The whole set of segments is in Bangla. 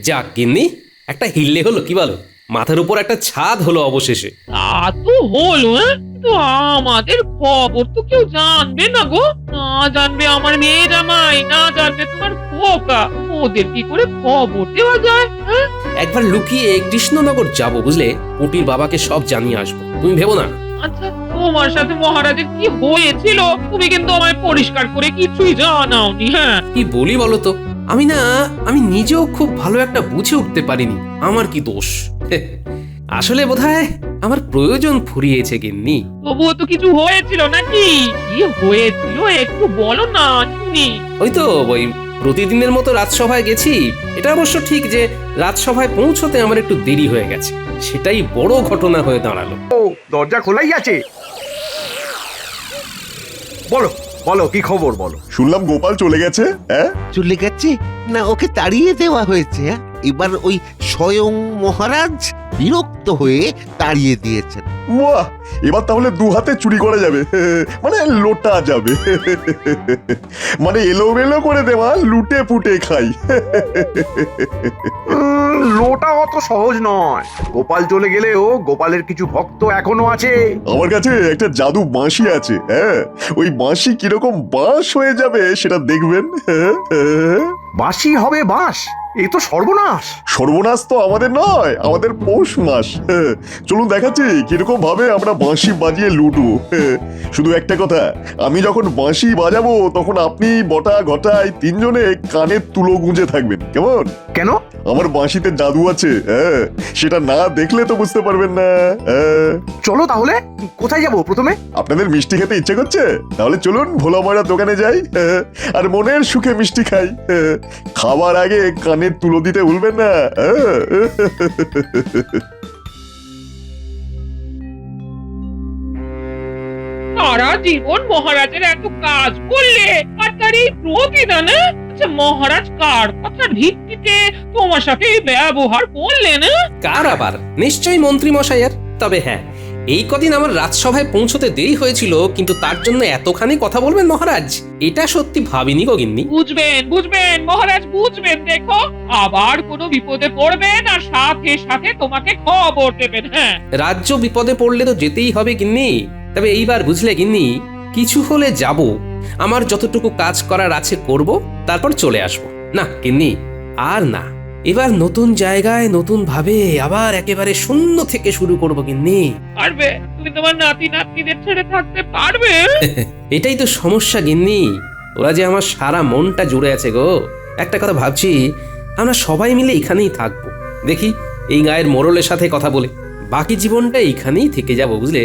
যাক গিন্নি, একটা হিললে হলো, কি বলো? মাথার উপর একটা ছাদ হলো অবশেষে। তা তো হলো, কিন্তু আমাদের খবর তো কেউ জানবে না গো। না জানবে আমার মেয়ে জামাই, না জানবে তোমার খোকা, ওদের কি করে খবর দেওয়া যায়? হ্যাঁ? একবার লুকিয়ে কৃষ্ণনগর যাব, বুঝলে? পুটির বাবাকে সব জানিয়ে আসবো, তুমি ভেবো না। আচ্ছা, তোমার সাথে মহারাজের কি হয়েছিল তুমি কিন্তু আমায় পরিষ্কার করে কিছুই জানাওনি। হ্যাঁ, কি বলি বলো তো, আমি নিজেও খুব ভালো একটা বুঝে উঠতে পারিনি আমার কি দোষ। আসলে বোধহয় আমার প্রয়োজন ফুরিয়েছে গিন্নি। তবুও তো কিছু হয়েছিল নাকি? কি হয়েছিল একটু বলো না শুনি। ওই তো, ওই প্রতিদিনের মতো রাজসভায় গেছি। এটা অবশ্য ঠিক যে রাজসভায় পৌঁছতে আমার একটু দেরি হয়ে গেছে, সেটাই বড় ঘটনা হয়ে দাঁড়ালো। দরজা খোলাই আছে। বলো বলো, কি খবর বলো। শুনলাম গোপাল চলে গেছে। হ্যাঁ, চলে গেছে না, ওকে তাড়িয়ে দেওয়া হয়েছে। হ্যাঁ? এবার ওই স্বয়ং মহারাজ বিরক্ত হয়ে তাড়িয়ে দিয়েছেন। বাহ, এবার তাহলে দু হাতে চুরি করা যাবে, মানে লোটা যাবে, মানে এলোমেলো করে দেওয়া, লুটে পুটে খাই। লোটা অত সহজ নয়। গোপাল চলে গেলেও গোপালের কিছু ভক্ত এখনো আছে। আমার কাছে একটা জাদু বাঁশি আছে। হ্যাঁ, ওই বাঁশি কিরকম বাঁশ হয়ে যাবে সেটা দেখবেন। বাঁশি হবে বাঁশ, এই তো সর্বনাশ। সর্বনাশ তো আমাদের নয়, আমাদের পৌষ মাস। চলুন দেখাচ্ছি কিরকম ভাবে আমরা বাঁশি বাজিয়ে লুটবো। শুধু একটা কথা, আমি যখন বাঁশি বাজাবো তখন আপনি বটা ঘটাই তিনজনে কানের তুলো গুঁজে থাকবেন, কেমন? কেন? আমার বাঁশিতে জাদু আছে। হ্যাঁ, সেটা না দেখলে তো বুঝতে পারবেন না। চলো তাহলে, কোথায় যাব প্রথমে? আপনাদের মিষ্টি খেতে ইচ্ছে করছে? তাহলে চলুন ভোলা ময়রা দোকানে যাই, আর মনের সুখে মিষ্টি খাই। খাবার আগে কানের তুলো দিতে ভুলবেন না। সারা জীবন মহারাজের এত কাজ করলে আর তার এই প্রতিদান? আচ্ছা, মহারাজ কার কথার ভিত্তিতে তোমার সাথে এই ব্যবহার করলেন? কার আবার? নিশ্চয়ই মন্ত্রী মশাইয়ের। তবে হ্যাঁ, এই কদিন আমার রাজসভায় পৌঁছতে দেরি হয়েছিল, কিন্তু তার জন্য এতখানি কথা বলবেন মহারাজ, এটা সত্যি ভাবিনি গো গিন্নি। বুঝবেন বুঝবেন মহারাজ বুঝবেন, দেখো আবার কোনো বিপদে পড়বেন আর সাথে সাথে তোমাকে খবর দেবেন। হ্যাঁ, রাজ্য বিপদে পড়লে তো যেতেই হবে গিন্নি। তবে এইবার বুঝলে গিন্নি, কিছু হলে যাব, আমার যতটুকু কাজ করার আছে করব, তারপর চলে আসব। না গিন্নি, আর না, এবার নতুন জায়গায় নতুন ভাবে আবার একেবারে শূন্য থেকে শুরু করব গিন্নি। পারবে? তুমি তোমার নাতি নাতনিদের ছেড়ে থাকতে পারবে? এটাই তো সমস্যা গিন্নি, ওরা যে আমার সারা মনটা জুড়ে আছে গো। একটা কথা ভাবছি, আমরা সবাই মিলে এখানেই থাকবো। দেখি এই গায়ের মোড়লের সাথে কথা বলে বাকি জীবনটা এইখানেই থেকে যাব, বুঝলে?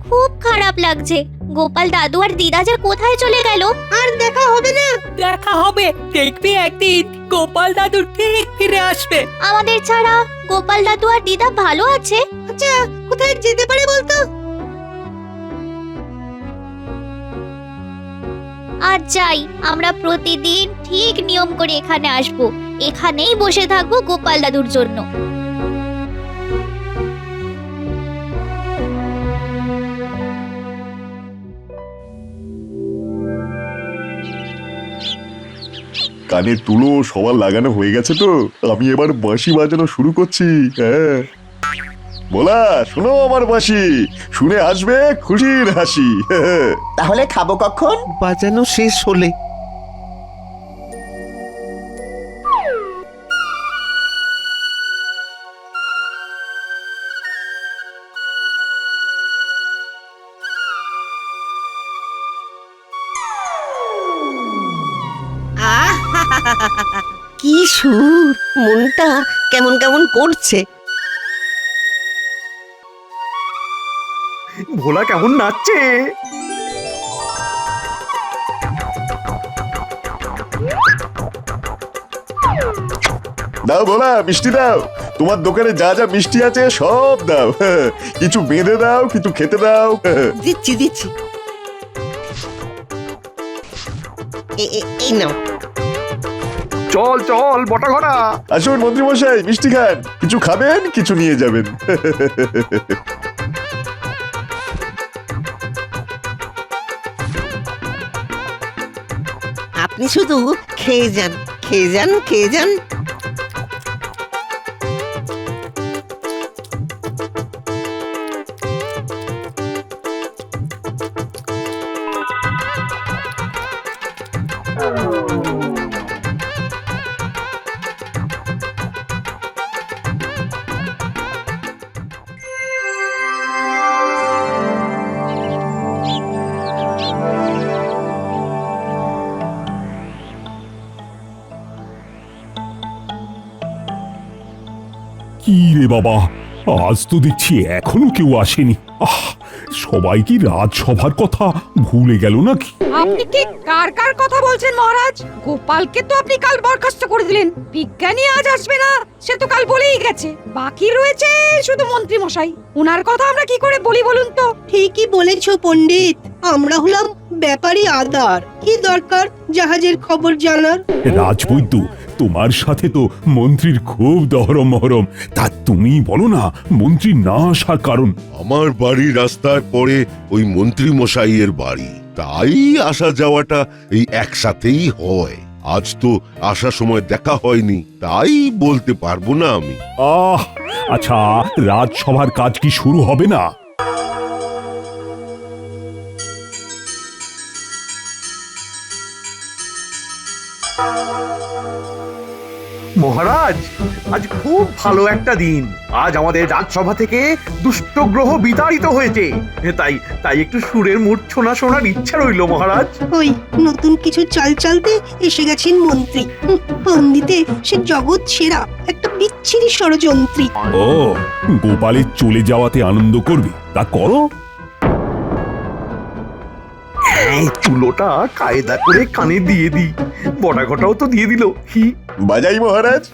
খুব খারাপ লাগছে। গোপাল দাদু আর দিদা যে কোথায় চলে গেল, আর দেখা হবে না। দেখা হবে, দেখবি একদিন গোপাল দাদু ঠিক ফিরে আসবে। আমাদের ছাড়া গোপাল দাদু আর দিদা ভালো আছে? আচ্ছা, কোথায় যেতে পারে বলতো? আজ যাই, আমরা প্রতিদিন ঠিক নিয়ম করে এখানে আসবো, এখানেই বসে থাকবো গোপাল দাদুর জন্য। কানের তুলো সবার লাগানো হয়ে গেছে তো, আমি এবার বাঁশি বাজানো শুরু করছি। হ্যাঁ, বলা শোনো আমার বাঁশি, শুনে আসবে খুশির হাসি। তাহলে খাবো কখন? বাজানো শেষ হলে। কি সুর, মনটা কেমন কেমন করছে। ভোলা কেমন নাচছে। দাও বলা, মিষ্টি দাও। তোমার দোকানে যা যা মিষ্টি আছে সব দাও। কিছু বেঁধে দাও, কিছু খেতে দাও। দিচ্ছি দিচ্ছি, এই নাও। চল চল বটা ঘটা। আসুন মন্ত্রী মশাই, মিষ্টি খান, কিছু খাবেন কিছু নিয়ে যাবেন। আপনি শুধু খেয়ে যান, খেয়ে যান, খেয়ে যান। কি রে বাবা, আজ তো দেখছি এখনো কেউ আসেনি। সবাই কি রাজসভার কথা ভুলে গেল নাকি? আপনি কি কার কার কথা বলছেন মহারাজ? গোপালকে তো আপনি কাল বরখাস্ত করে দিলেন। বিজ্ঞানী আজ আসবে না, সে তো কাল বলেই গেছে। বাকি রয়েছে শুধু মন্ত্রী মশাই। উনার কথা আমরা কি করে বলি বলুন তো? ঠিকই বলেছো পণ্ডিত, আমরা হলাম ব্যাপারী আদার। কি দরকার জাহাজের খবর জানার? রাজবৈদ্য, তোমার সাথে তো মন্ত্রীর খুব দহরম মহরম। তা তুমি বলো না মন্ত্রী না আসার কারণ। আমার বাড়ির রাস্তায় পড়ে ওই মন্ত্রী মশাইয়ের বাড়ি, তাই আসা যাওয়াটা এই একসাথেই হয়। আজ তো আসার সময় দেখা হয়নি, তাই বলতে পারবো না আমি। আচ্ছা, রাজসভার কাজ কি শুরু হবে না? মহারাজ, আজ খুব ভালো একটা দিন। আজ আমাদের রাজসভা থেকে দুষ্ট গ্রহ বিতাড়িত হয়েছে। তাই তাই একটু সুরের মূর্ছনা শোনার ইচ্ছা রইল মহারাজ। ওই নতুন কিছু চাল চালতে এসে গেছেন মন্ত্রী। পণ্ডিতে সে জগৎ সেরা একটা বিচ্ছিরি ষড়যন্ত্রী। ও, গোপালের চলে যাওয়াতে আনন্দ করবে, তা করো। চুলোটা কায়দা করে কানে দিয়ে দি, বড়া ঘটাও তো দিয়ে দিল। হি বাজাই মহারাজ।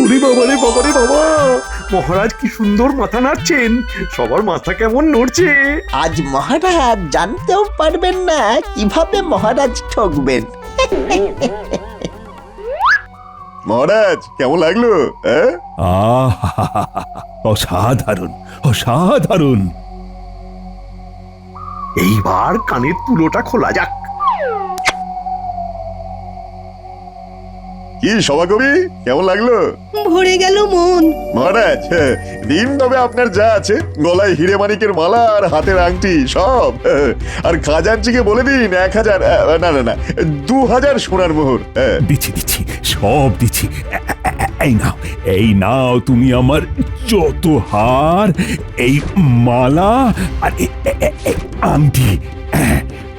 ওরে বাবা রে বাবা রে বাবা, মহারাজ কি সুন্দর মাথা নাড়ছেন। সবার মাথা কেমন নড়ছে। আজ মহারাজ জানতেও পারবেন না কিভাবে মহারাজ ঠকবেন। মহারাজ কেমন লাগলো? অসাধারণ, অসাধারণ। এইবার কানের তুলোটা খোলা যাক। কি সভাকবি, কেমন লাগলো? ভরে গেল মন। মহারাজ, দিন তবে আপনার যা আছে, গলায় হিরে মানিকের মালা আর হাতের আংটি সব। আর খাজানচিকে বলে দিন 1000, না না না, 2000 সোনার মোহর। দিচ্ছি দিচ্ছি, সব দিচ্ছি। এই নাও তুমি আমার যত হার, এই মালা আর এই আংটি,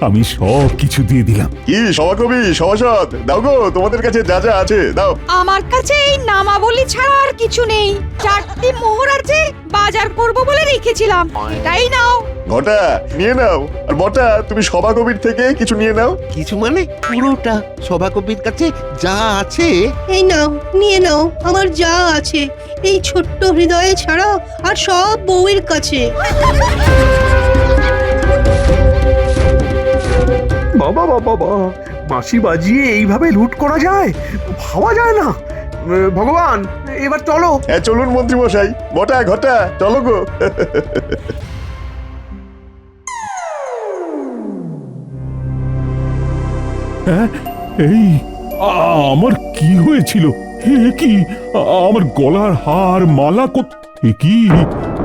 আমি সব কিছু দিয়ে দিলাম। কি সভাকবি, সভাসদ, দাও গো তোমাদের কাছে যা যা আছে দাও। আমার কাছে এই নামাবলী ছাড়া আর কিছু নেই। 4টি মোহর আছে, বাজার করব বলে রেখেছিলাম, এটাই নাও। ঘটা নিয়ে নাও, আর বটা তুমি সভাকবির থেকে কিছু নিয়ে নাও। কিছু মানে পুরোটা সভাকবির কাছে যা আছে। এই নাও, নিয়ে নাও আমার যা আছে, এই ছোট্ট হৃদয়ে ছাড়া আর সব বউয়ের কাছে। বাবা বাবা বাবা, বাঁশি বাজিয়ে এইভাবে লুট করা যায়? ভাবা যায় না। ভগবান, এবার চলো। হ্যাঁ চলুন মন্ত্রী মশাই, বটা ঘটা চলো গো। এই আমার কি হয়েছিল? কি আমার গলার হার, মালা, কি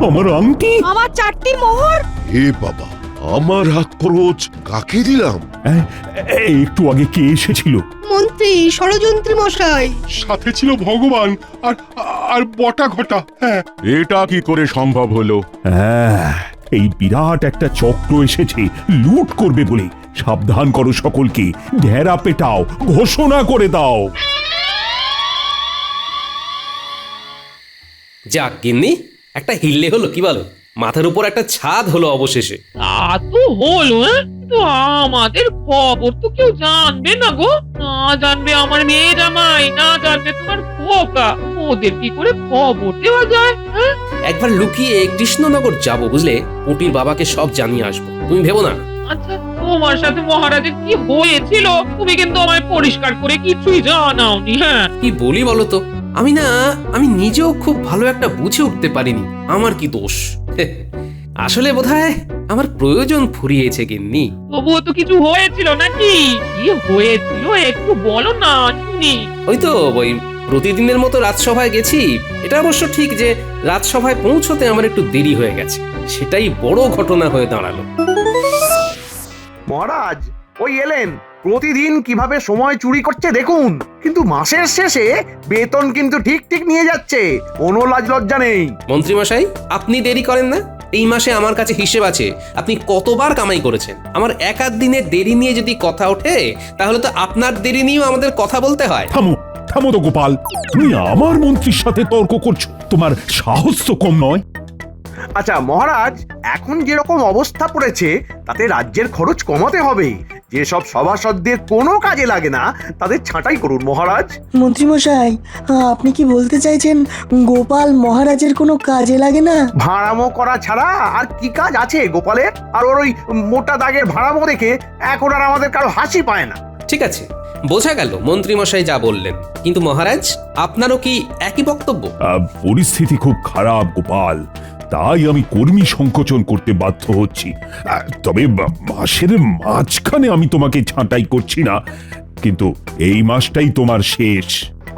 আমার আংটি, আমার 4টি মোহর। হে বাবা, আমার হাত খরচ কাকে দিলাম? একটু আগে কে এসেছিল? মন্ত্রী, ষড়যন্ত্রী মশাই। সাথে ছিল ভগবান আর আর বটা ঘটা। হ্যাঁ, এটা কি করে সম্ভব হলো? এই বিরাট একটা চক্র এসেছে লুট করবে বলে। সাবধান করো সকলকে, ঢেরা পেটাও, ঘোষণা করে দাও। যাক গিন্নি, একটা হিললে হলো, কি বলো? মাথার উপর একটা ছাদ হলো অবশেষে। তা তো হলো, কিন্তু আমাদের খবর তো কেউ জানবে না গো। না জানবে আমার মেয়ে জামাই, না জানবে তোমার খোকা। ওদের কি করে খবর দেওয়া যায়? একবার লুকিয়ে কৃষ্ণনগর যাব, বুঝলে? পুটির বাবাকে সব জানিয়ে আসবো। তুমি ভেবো না, আচ্ছা, তোমার সাথে মহারাজের কি হয়েছিল তুমি কিন্তু আমায় পরিষ্কার করে কিছুই জানাওনি। হ্যাঁ, কি বলি বলো তো, আমি নিজেও খুব ভালো একটা বুঝে উঠতে পারিনি আমার কি দোষ। আসলে বোধহয় আমার প্রয়োজন ফুরিয়েছে গিন্নি। তবুও তো কিছু হয়েছিল নাকি? কি হয়েছিল একটু বলো না শুনি। ওই তো ওই প্রতিদিনের মতো রাজসভায় গেছি। এটা অবশ্য ঠিক যে রাজসভায় পৌঁছতে আমার একটু দেরি হয়ে গেছে, সেটাই বড় ঘটনা হয়ে দাঁড়ালো। মহারাজ ওই এলেন, প্রতিদিন কিভাবে সময় চুরি করছে দেখুন, কিন্তু মাসের শেষে বেতন কিন্তু ঠিক ঠিক নিয়ে যাচ্ছে, কোনো লাজ লজ্জা নেই। মন্ত্রীমশাই, আপনি দেরি করেন না? এই মাসে আমার কাছে হিসেব আছে আপনি কতবার কামাই করেছেন। আমার এক আধ দিনের দেরি নিয়ে যদি কথা ওঠে তাহলে তো আপনার দেরি নিয়েও আমাদের কথা বলতে হয়। থামো থামো তো গোপাল, তুমি আমার মন্ত্রীর সাথে তর্ক করছো, তোমার সাহস তো কম নয়। আচ্ছা মহারাজ, এখন যেরকম অবস্থা পড়েছে তাতে রাজ্যের খরচ কমাতে হবে। যেসব সভাসদদের কোনো কাজে লাগে না তাদের ছাঁটাই করুন মহারাজ। মন্ত্রীমশাই, আপনি কি বলতে চাইছেন গোপাল মহারাজের কোনো কাজে লাগে না? ভাড়ামো করা ছাড়া আর কি কাজ আছে গোপালের? আর ওর ওই মোটা দাগের ভাড়ামো দেখে এখন আর আমাদের কারো হাসি পায় না। ঠিক আছে, বোঝা গেল মন্ত্রীমশাই যা বললেন, কিন্তু মহারাজ আপনারও কি একই বক্তব্য? পরিস্থিতি খুব খারাপ গোপাল, তাই আমি কর্মী সংকোচন করতে বাধ্য হচ্ছি। তবে মাসের মাঝখানে আমি তোমাকে ছাঁটাই করছি না, কিন্তু এই মাসটাই তোমার শেষ।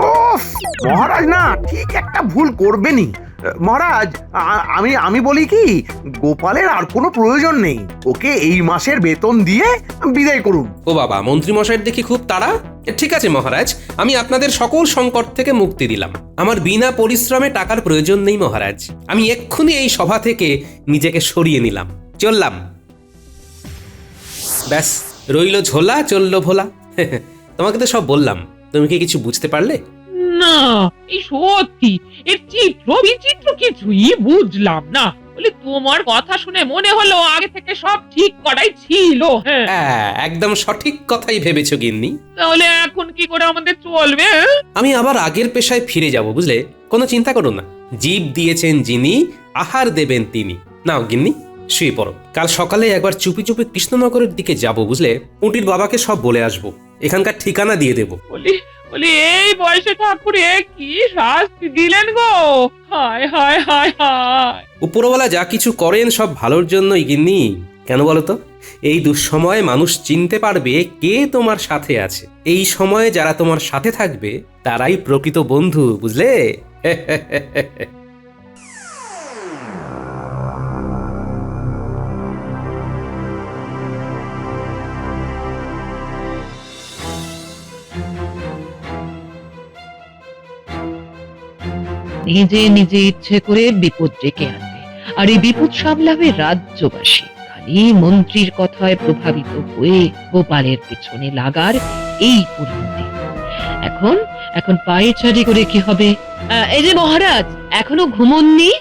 ওফ, মহারাজ না ঠিক একটা ভুল করবেনই। মহারাজ আমি বলি কি, গোপালের আর কোনো প্রয়োজন নেই, ওকে এই মাসের বেতন দিয়ে বিদায় করুন। ও বাবা, মন্ত্রীমশাইয়ের দেখি খুব তাড়া। ঠিক আছে মহারাজ, আমি আপনাদের সকল সংকট থেকে মুক্তি দিলাম। আমার বিনা পরিশ্রমে টাকার প্রয়োজন নেই মহারাজ। আমি এক্ষুনি এই সভা থেকে নিজেকে সরিয়ে নিলাম, চললাম। ব্যাস, রইল ঝোলা চললো ভোলা। তোমাকে তো সব বললাম, তুমি কি কিছু বুঝতে পারলে? না, এই সত্যি এর চিত্র বিচিত্র কিছুই বুঝলাম না। বলে তোমার কথা শুনে মনে হলো আগে থেকে সব ঠিক করাই ছিল। হ্যাঁ, একদম সঠিক কথাই ভেবেছো গিন্নি। তাহলে এখন কি করে আমাদের চলবে? আমি আবার আগের পেশায় ফিরে যাব, বুঝলে? কোনো চিন্তা করো না, জীব দিয়েছেন যিনি, আহার দেবেন তিনি। নাও গিন্নি, শুয়ে পড়ো। কাল সকালে একবার চুপি চুপি কৃষ্ণনগরের দিকে যাব, বুঝলে? পুঁটির বাবাকে সব বলে আসবো, এখানকার ঠিকানা দিয়ে দেবো। বলি এই বয়সে ঠাকুরে কি শাস্তি দিলেন গো! হায় হায় হায় হায়। উপরওয়ালা যা কিছু করেন সব ভালোর জন্যই গিন্নি। কেন বলো তো? এই দুঃসময়ে মানুষ চিনতে পারবে কে তোমার সাথে আছে। এই সময়ে যারা তোমার সাথে থাকবে তারাই প্রকৃত বন্ধু, বুঝলে? নিজে নিজে ইচ্ছে করে বিপদ ডেকে আনবে, আর এই বিপদ সামলাবে রাজ্যবাসী। খালি মন্ত্রীর কথায় প্রভাবিত হয়ে গোপালের পেছনে লাগার এই পরিণতি। এখন এখন পায়ে চারি করে কি হবে? এই যে মহারাজ, এখনো ঘুমোননি?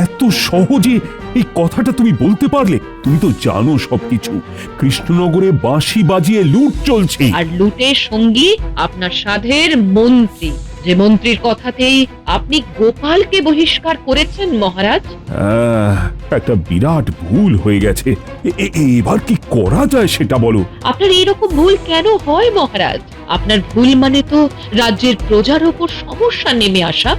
এত সহজে এই কথাটা তুমি বলতে পারলে? তুমি তো জানো সবকিছু। কৃষ্ণনগরে বাঁশি বাজিয়ে লুট চলছে, আর লুটের সঙ্গী আপনার সাধের মন্ত্রী, যে মন্ত্রীর কথাতেই আপনি গোপালকে বহিষ্কার করেছেন মহারাজ। একটা বিরাট ভুল হয়ে গেছে। এবার কি করা যায় সেটা বলো। আপনার এইরকম ভুল কেন হয় মহারাজ? আপনার ভুল মানে তো রাজ্যের প্রজার উপর সমস্যা নেমে আসা।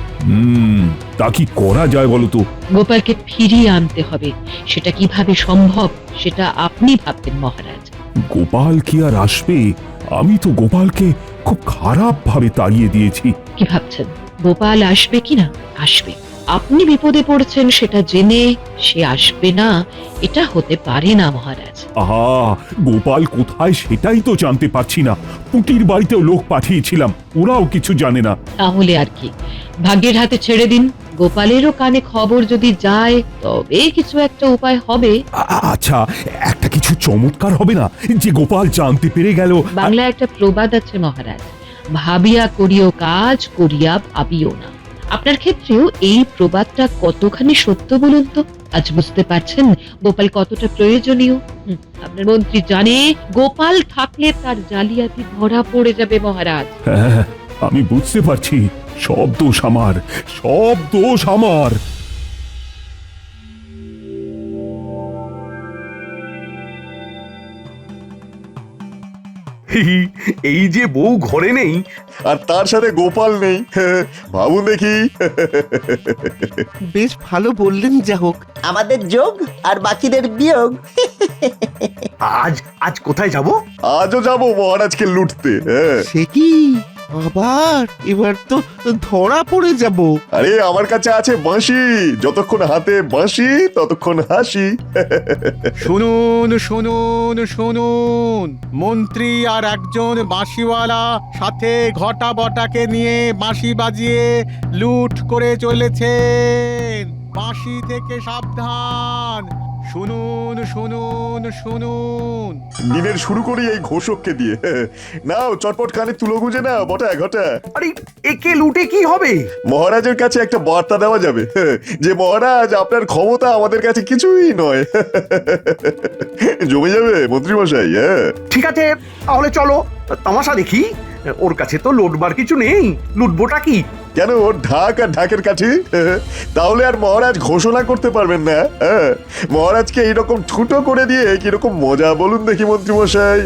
তা কি করা যায় বলো তো? গোপালকে ফিরিয়ে আনতে হবে। সেটা কিভাবে সম্ভব সেটা আপনি ভাবতেন মহারাজ। গোপাল কি আর আসবে? আমি তো গোপালকে খুব খারাপ ভাবে তাড়িয়ে দিয়েছি। কি ভাবছেন গোপাল আসবে কিনা? আসবে। আপনি বিপদে পড়েছেন সেটা জেনে সে আসবে না এটা হতে পারে না মহারাজ। আহা, গোপাল কোথায় সেটাই তো জানতে পারছি না। পুটির বাড়িতেও লোক পাঠিয়েছিলাম, ওরাও কিছু জানে না। তাহলে আর কি, ভাগ্যের হাতে ছেড়ে দিন। গোপালেরও কানে খবর যদি যায় তবে কিছু একটা উপায় হবে। আচ্ছা, একটা কিছু চমৎকার হবে না যে গোপাল জানতে পেরে গেল? বাংলায় একটা প্রবাদ আছে মহারাজ, ভাবিয়া করিও কাজ, করিয়া ভাবিও না। আপনার ক্ষেত্রেও এই প্রবাদটা কতখানি সত্য বলুন তো? আজ বুঝতে পারছেন গোপাল কতটা প্রয়োজনীয়। আপনার মন্ত্রী জানে গোপাল থাকলে তার জালিয়াতি ধরা পড়ে যাবে মহারাজ। হ্যাঁ, আমি বুঝতে পারছি। সব দোষ আমার, সব দোষ আমার। এই যে বউ ঘরে নেই, আর তার সাথে গোপাল নেই, ভাবুন দেখি। বেশ ভালো বললেন, যা হোক। আমাদের যোগ আর বাকিদের বিয়োগ। আজ আজ কোথায় যাব? আজও যাবো মহারাজকে লুটতে। সে কি আবার? এবার তো ধরা পড়ে যাব। আরে আমার কাছে আছে বাঁশি, যতক্ষণ হাতে বাঁশি ততক্ষণ হাসি। শুনুন শুনুন শুনুন, মন্ত্রী আর একজন বাঁশিওয়ালা সাথে ঘটা বটাকে নিয়ে বাঁশি বাজিয়ে লুট করে চলেছেন। বাঁশি থেকে সাবধান। শুনুন শুনুন শুনুন। দিনের শুরু করি এই ঘোষককে দিয়ে। নাও চটপট কানে তুলো গুঁজে নাও বটা ঘটা। আরে একে লুটে কি হবে? মহারাজের কাছে একটা বার্তা দেওয়া যাবে যে মহারাজ আপনার ক্ষমতা আমাদের কাছে কিছুই নয়। জমে যাবে মন্ত্রী মশাই। ঠিক আছে, তাহলে চলো তামাশা দেখি। ওর কাছে তো লুটবার কিছু নেই, লুটবোটা কি? কেন, ঢাক আর ঢাকের কাঠি? তাহলে আর মহারাজ ঘোষণা করতে পারবেন না। মহারাজকে এইরকম ঠুটো করে দিয়ে কিরকম মজা বলুন দেখি মন্ত্রী মশাই।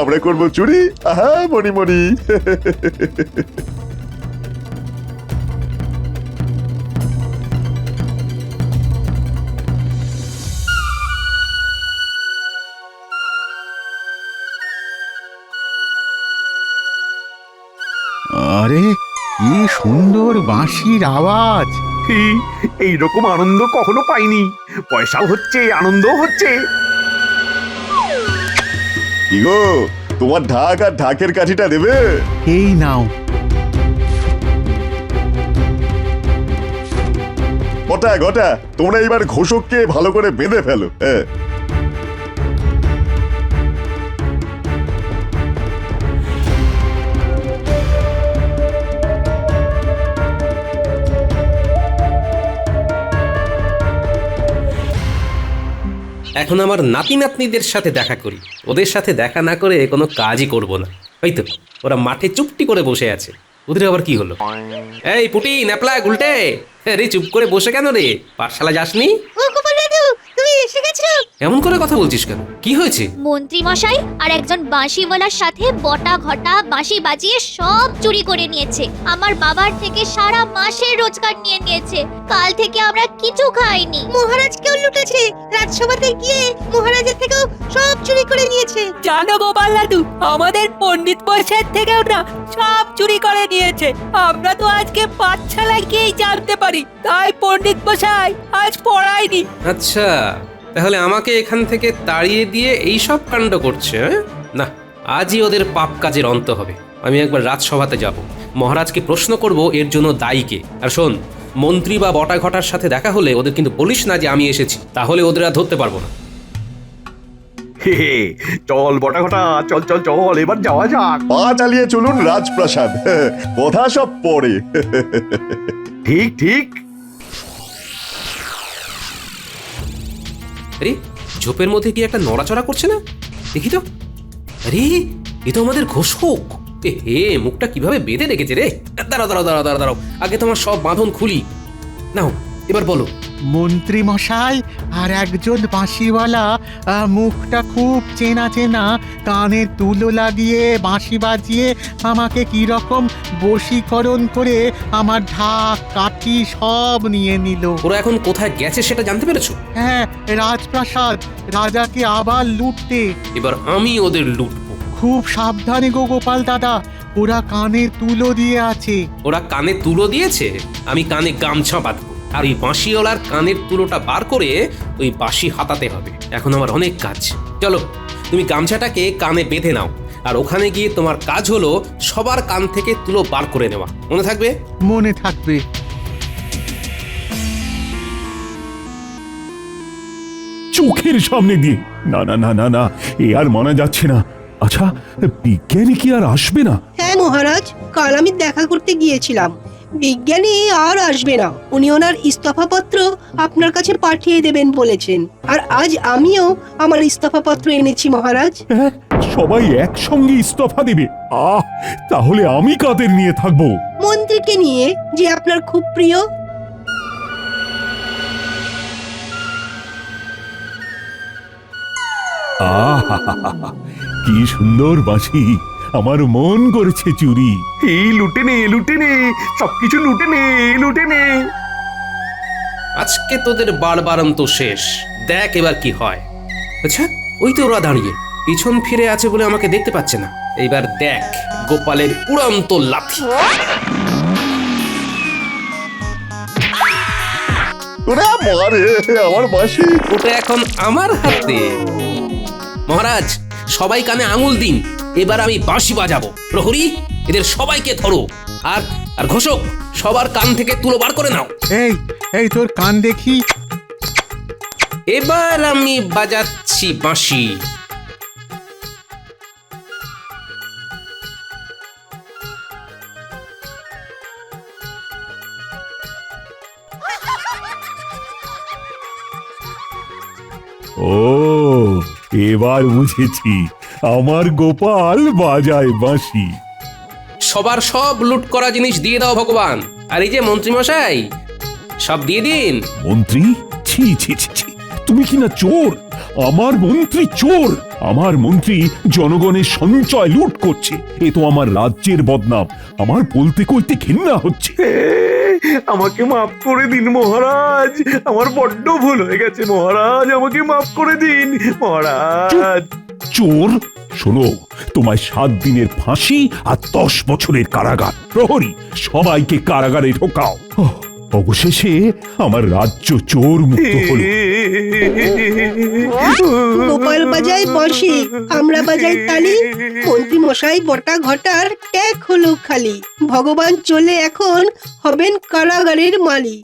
আমরা করবো চুরি, আহা মনি মনি। আরে কি সুন্দর বাঁশির আওয়াজ! এইরকম আনন্দ কখনো পাইনি। পয়সাও হচ্ছে, আনন্দও হচ্ছে। কি গো, তোমার ঢাক আর ঢাকের কাঠিটা দেবে? এই নাও। ঘটা ঘটা, তোমরা এবার ঘোষককে ভালো করে বেঁধে ফেলো। এখন আমার নাতি নাতনিদের সাথে দেখা করি। ওদের সাথে দেখা না করে কোনো কাজই করব না। হয়তো ওরা মাঠে চুপটি করে বসে আছে। ওদের আবার কি হলো? এই পুটি, ন্যাপলা, গুলটে, রে চুপ করে বসে কেন রে? পাঠশালা যাসনি? ও গোপাল দাদু, তুমি এসে গেছো? এমন করে কথা বলছিস কেন? কি হয়েছে? মন্ত্রী মশাই আর একজন বাঁশিওয়ালার সাথে বটা ঘটা বাঁশি বাজিয়ে সব চুরি করে নিয়েছে। আমার বাবার থেকে সারা মাসের রোজগার নিয়ে নিয়েছে। কাল থেকে আমরা কিছু খাইনি। মহারাজকেও লুটেছে, রাজসভাতে গিয়ে মহারাজের থেকেও সব চুরি করে নিয়েছে। জানো গোপাল দাদু, আমাদের পণ্ডিত মশাইয়ের থেকেও না সব চুরি করে নিয়েছে। আমরা তো আজকে পাঠশালায় গিয়েই জানতে পারি, তাই পণ্ডিত মশাই আজ পড়ায়নি। আচ্ছা, তাহলে আমাকে এখান থেকে তাড়িয়ে দিয়ে এই সব কাণ্ড করছে? না, আজই ওদের পাপ কাজের অন্ত হবে। আমি একবার রাজসভাতে যাব, মহারাজকে প্রশ্ন করব এর জন্য দায়ী কে। আর শোন, মন্ত্রী বা বটা ঘটার সাথে দেখা হলে ওদের কিন্তু বলিস না যে আমি এসেছি, তাহলে ওদের আর ধরতে পারবো না। চল বটা ঘটা, চল চল চল, এবার যাওয়া যাক। পা চালিয়ে চলুন রাজপ্রাসাদ, কথা সব পরে। ঠিক ঠিক। আরে ঝোপের মধ্যে কি একটা নড়াচড়া করছে না? দেখি তো। আরে এ তো আমাদের ঘোষক। হে, মুখটা কিভাবে বেঁধে রেখেছে রে। দাঁড়াও দাঁড়াও দাঁড়াও দাঁড়াও দাঁড়াও, আগে তোমার সব বাঁধন খুলি। নাও এবার বলো। মন্ত্রী মশাই আর একজন বাঁশিওয়ালা, মুখটা খুব চেনা চেনা, কানে তুলো লাগিয়ে বাঁশি বাজিয়ে আমাকে কি রকম বশীকরণ করে আমার ঢাক কাঠি সব নিয়ে নিল। ওরা এখন কোথায় গেছে সেটা জানতে পেরেছো? হ্যাঁ, রাজপ্রাসাদ, রাজাকে আবার লুটতে। এবার আমি ওদের লুটবো। খুব সাবধানে গো গোপাল দাদা, ওরা কানে তুলো দিয়ে আছে। ওরা কানে তুলো দিয়েছে? আমি কানে গামছা বাঁধবো, আর ওই বাঁশিওয়ালার কানের তুলোটা বার করে ওই বাঁশি হাতাতে হবে। এখন আমার অনেক কাজ। চলো, তুমি গামছাটাকে কানে বেঁধে নাও, আর ওখানে গিয়ে তোমার কাজ হলো সবার কান থেকে তুলো বার করে নেওয়া। মনে থাকবে? মনে থাকবে। চোখের সামনে দিয়ে? না না না না না, এ আর মানা যাচ্ছে না। আচ্ছা, বিজ্ঞানী কি আর আসবে না? হ্যাঁ মহারাজ, কাল আমি দেখা করতে গিয়েছিলাম। বিজ্ঞানী আর আসবে না, উনি ওনার ইস্তফাপত্র আপনার কাছে পাঠিয়ে দেবেন বলেছেন। আর আজ আমিও আমার ইস্তফাপত্র এনেছি মহারাজ। হ্যাঁ, সবাই একসঙ্গে ইস্তফা দেবে? তাহলে আমি কাদের নিয়ে থাকবো? মন্ত্রীকে নিয়ে, যে আপনার খুব প্রিয়। কি সুন্দর বাঁশি, আমার মন করেছে চুরি। এই লুটে নে সবকিছু লুটে নে। আজকে তোদের বাড়বাড়ন্ত শেষ, দেখ এবার কি হয়। আচ্ছা, ওই তো ওরা দাঁড়িয়ে, পিছন ফিরে আছে বলে আমাকে দেখতে পাচ্ছে না। এইবার দেখ গোপালের উড়ন্ত লাথি। ওরা মারে আমার বাঁশি। ওটা এখন আমার হাতে। মহারাজ, সবাই কানে আঙুল দিন, এবার আমি বাঁশি বাজাবো। প্রহরী, এদের সবাইকে ধরো। আর আর ঘোষক, সবার কান থেকে তুলো বার করে নাও। এই এই তোর কান দেখি। এবার আমি বাজাচ্ছি বাঁশি। ও, এবার বুঝেছি, আমার গোপাল বাজায় বাঁশি। সবার সব লুট করা জিনিস দিয়ে দাও ভগবান। আর এই যে মন্ত্রী মশাই, সব দিয়ে দিন। মন্ত্রী? ছি ছি ছি ছি, তুমি কি না চোর? আমার মন্ত্রী চোর? আমার মন্ত্রী জনগণের সঞ্চয় লুট করছে, এ তো আমার রাজ্যের বদনাম। আমার বলতে কইতে ঘৃণা হচ্ছে। আমাকে মাফ করে দিন মহারাজ, আমার বড্ড ভুল হয়ে গেছে মহারাজ, আমাকে মাফ করে দিন মহারাজ। চোর? শোনো, তোমায় 7 দিনের ফাঁসি আর 10 বছরের কারাগার। প্রহরী, সবাইকে কারাগারে ঢোকাও। অবশেষে আমার রাজ্য চোর মুক্ত হলো। গোপাল বাজায় বাঁশি, আমরা বাজাই তালি, মন্ত্রী মশাই বটা ঘটার ট্যাগ হলো খালি। ভগবান চলে এখন হবেন কারাগারের মালিক।